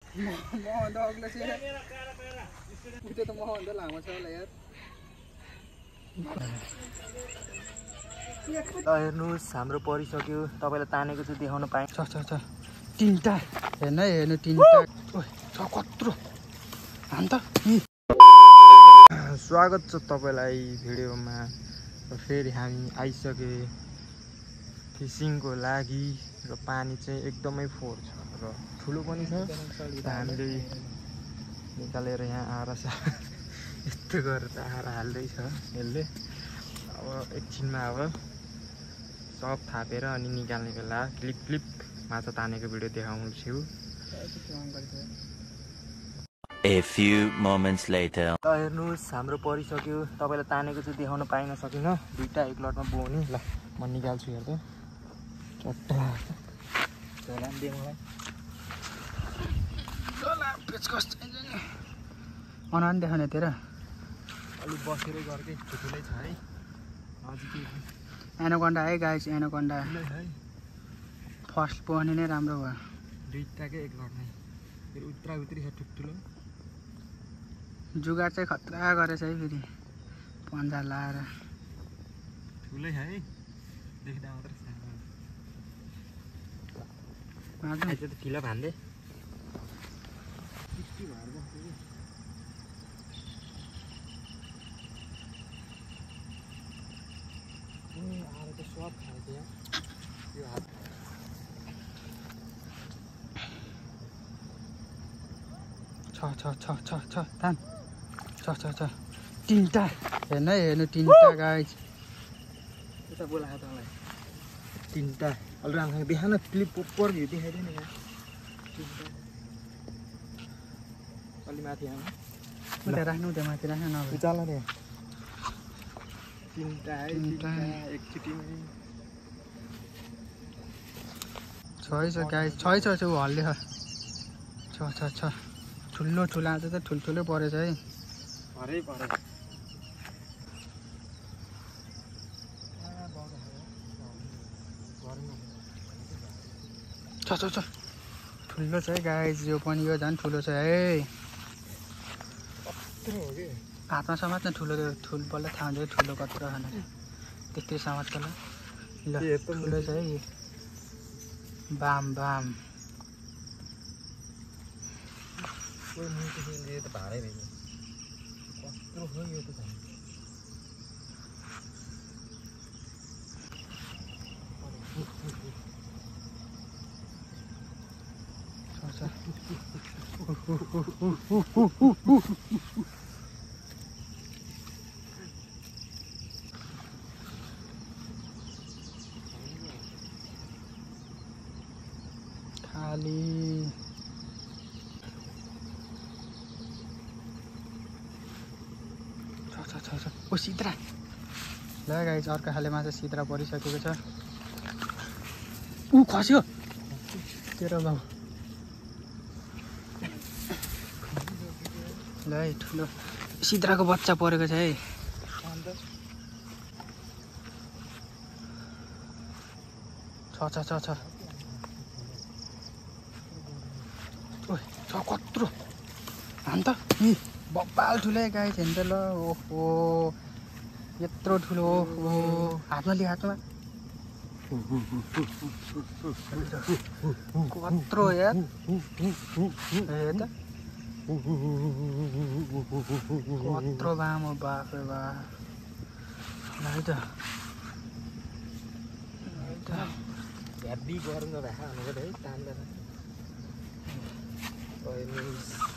महभन्दा अग्लो छ उता त महभन्दा लामो छ होला यार। हेर्नुहोस् हाम्रो परिसक्यो। तपाईँलाई तानेको चाहिँ देखाउन पाएँ। छ तिनवटा हेर्नु है हेर्नु तिनवटा छ कत्रो अन्त। स्वागत छ तपाईँलाई भिडियोमा। फेरि हामी आइसके फिसिङको लागि र पानी चाहिँ एकदमै फोहोर छ र ठुलो पनि छ। हामीले निकालेर यहाँ आएर यस्तो गरेर आएर हाल्दैछ यसले। अब एकछिनमा अब सब थापेर अनि निकाल्ने बेला क्लिप क्लिप माछा तानेको भिडियो देखाउँछु। A few moments later. हेर्नुहोस् हाम्रो परिसक्यो। तपाईँलाई तानेको चाहिँ देखाउन पाइन सकिनँ। दुईवटा एक लटमा बोनी। ल म निकाल्छु हेर्दा चट्टा दे मलाई। पेचकस चाहिन्छ नि अनान देखाउने तेर अलिक बसेरै गर्दै ठुलै छ है। एनाकोन्डा है गाइस एनाकोन्डा। फर्स्ट पोर्ने नै राम्रो भयो। दुईवटाकै एक लटमै फेरि उत्रा उत्री छ ठुल्ठुलो। जुगाड चाहिँ खतरा गरेछ है फेरि पन्जा लाएर। ठुलै है देख्दा मात्रै सानो त किलो भान्दे आएर त सब खाएको यो हात छ तान छ तिनवटा हेर्नु है हेर्नु तिनवटा गाइस। यता बोलाएको तपाईँलाई तिनवटा अलि राम्रोसँग देखाउन क्लिप पोपर भ्यू देखाइदियो नि यहाँ। अलि माथि आउनु उता राख्नु त्यहाँ माथि राख्नु नभए चल नि। तिनवटा है तिनवटा एकचोटिमै छ गाइस छ ऊ हल्ले छ ठुलो आज त ठुल्ठुलो परेछ है। भरै परे छ ठुलो छ है गाइस। यो पनि यो झन् ठुलो छ है। हातमा समात्न ठुलो बल्ल थाहा हुन्छ ठुलो कत्रो खाने त्यस्तै समात्छ ल ठुलो छ है। बाम त भारै रहेछ कत्रो हो यो त खाली छ ओ सिद्रा। ल गाइस अर्को खाले माछा सिद्रा परिसकेको छ। ऊ खस्यो तेरो बाउ। ल है ठुलो सिद्राको बच्चा परेको छ है। छ ओइ छ कत्रो अन्त नि बब्बाल ठुलो गाइस हेर्नु त ल। ओहो यत्रो ठुलो ओहो हातमा लि हातमा कत्रो यार हेर त कत्रो बामो बाफ रे बा। है त हेभी गरम भएका हुनुपर्छ है तान्दैन।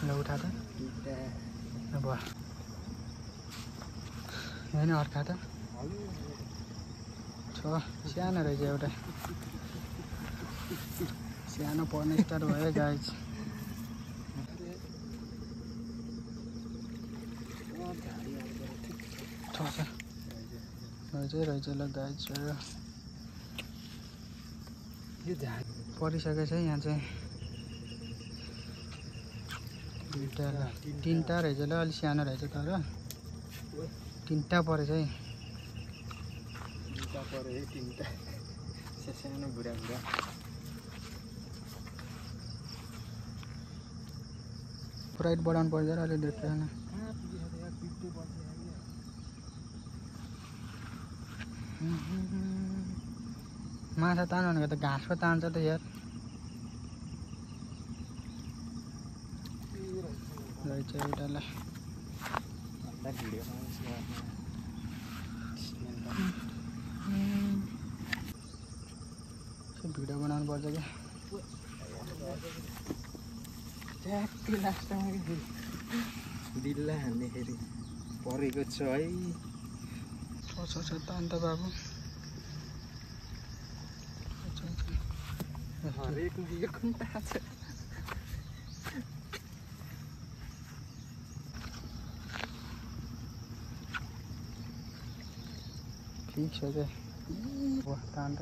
ल उठा त अब होइन अर्का त छ सानो रहेछ एउटा सानो पर्ने स्टार्ट भयो गाइस। रहेछ ल गाइस यो झार परिसकेको छ यहाँ चाहिँ तिनवटा रहेछ ल। अलिक सानो रहेछ तर तिनवटा परेछ है। तिनवटा पऱ्यो है तिनवटा सानो बुढा राइट बढाउनु पर्छ र अलि देखेन माछा तान्नु भनेको त घाँस पो तान्छ त यार रहेछ एउटालाई भिडियो बनाउनु पर्छ क्या ट्याक्कै लास्टमा दिल्ला हान्दाखेरि परेको छ है छ त अन्त बाबु हरेक दियो कुन थाहा छ ठिक छ क्या तान्त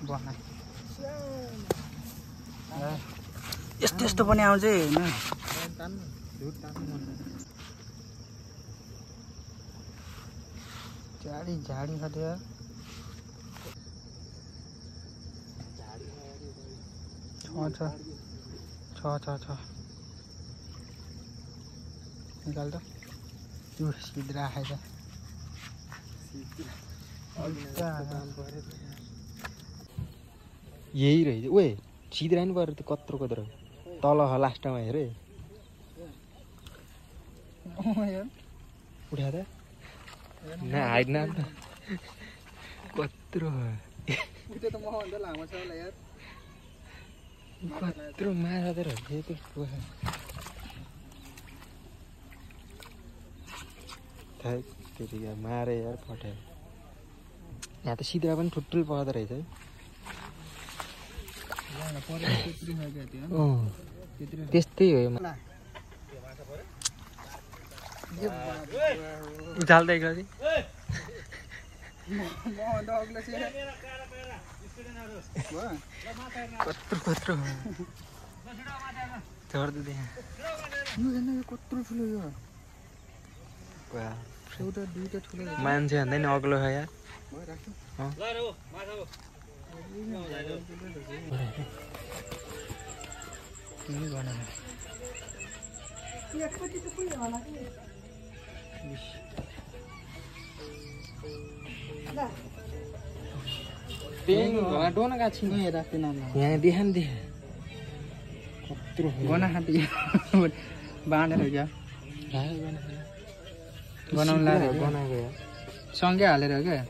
बना यस्तो यस्तो पनि आउँछ होइन झाडी झाडी खाँदै छ निकाल त त्यो सिद्रा आएछ यही रहेछ ओए सिद्रा नि पऱ्यो त्यो कत्रो कत्रो तल लास्टमा हेरे उठा त न हाइट न कत्रो कत्रो मारा त रहेछ त्यो त्यतिखेर मारे यार फटायो यहाँ त सिद्रा पनि ठुल्ठुलो पर्दो रहेछ है त्यस्तै हो उचाल्दै गरी कत्रो कत्रो कत्रो ठुलो यो एउटा दुईटा ठुलो मान्छे भन्दा नि अग्लो छ यार डोना गाछी यहाँ देखा नि देखा कत्रो गना खाँदै बाँधेर क्या बनाउनु लाग्यो बनाएको सँगै हालेर क्या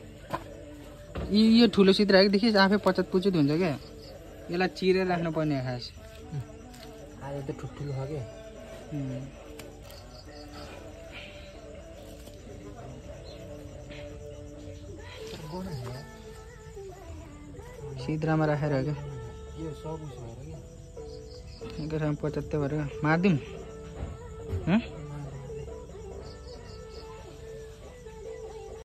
यो ठुलो सिद्रा देखि आफै पचत पुचुत हुन्छ क्या यसलाई चिरेर राख्नु पर्ने खास आज त ठुल्ठुलो छ क्या सिद्रामा राखेर क्या यो सब पचत्तै भएर मारिदिउँ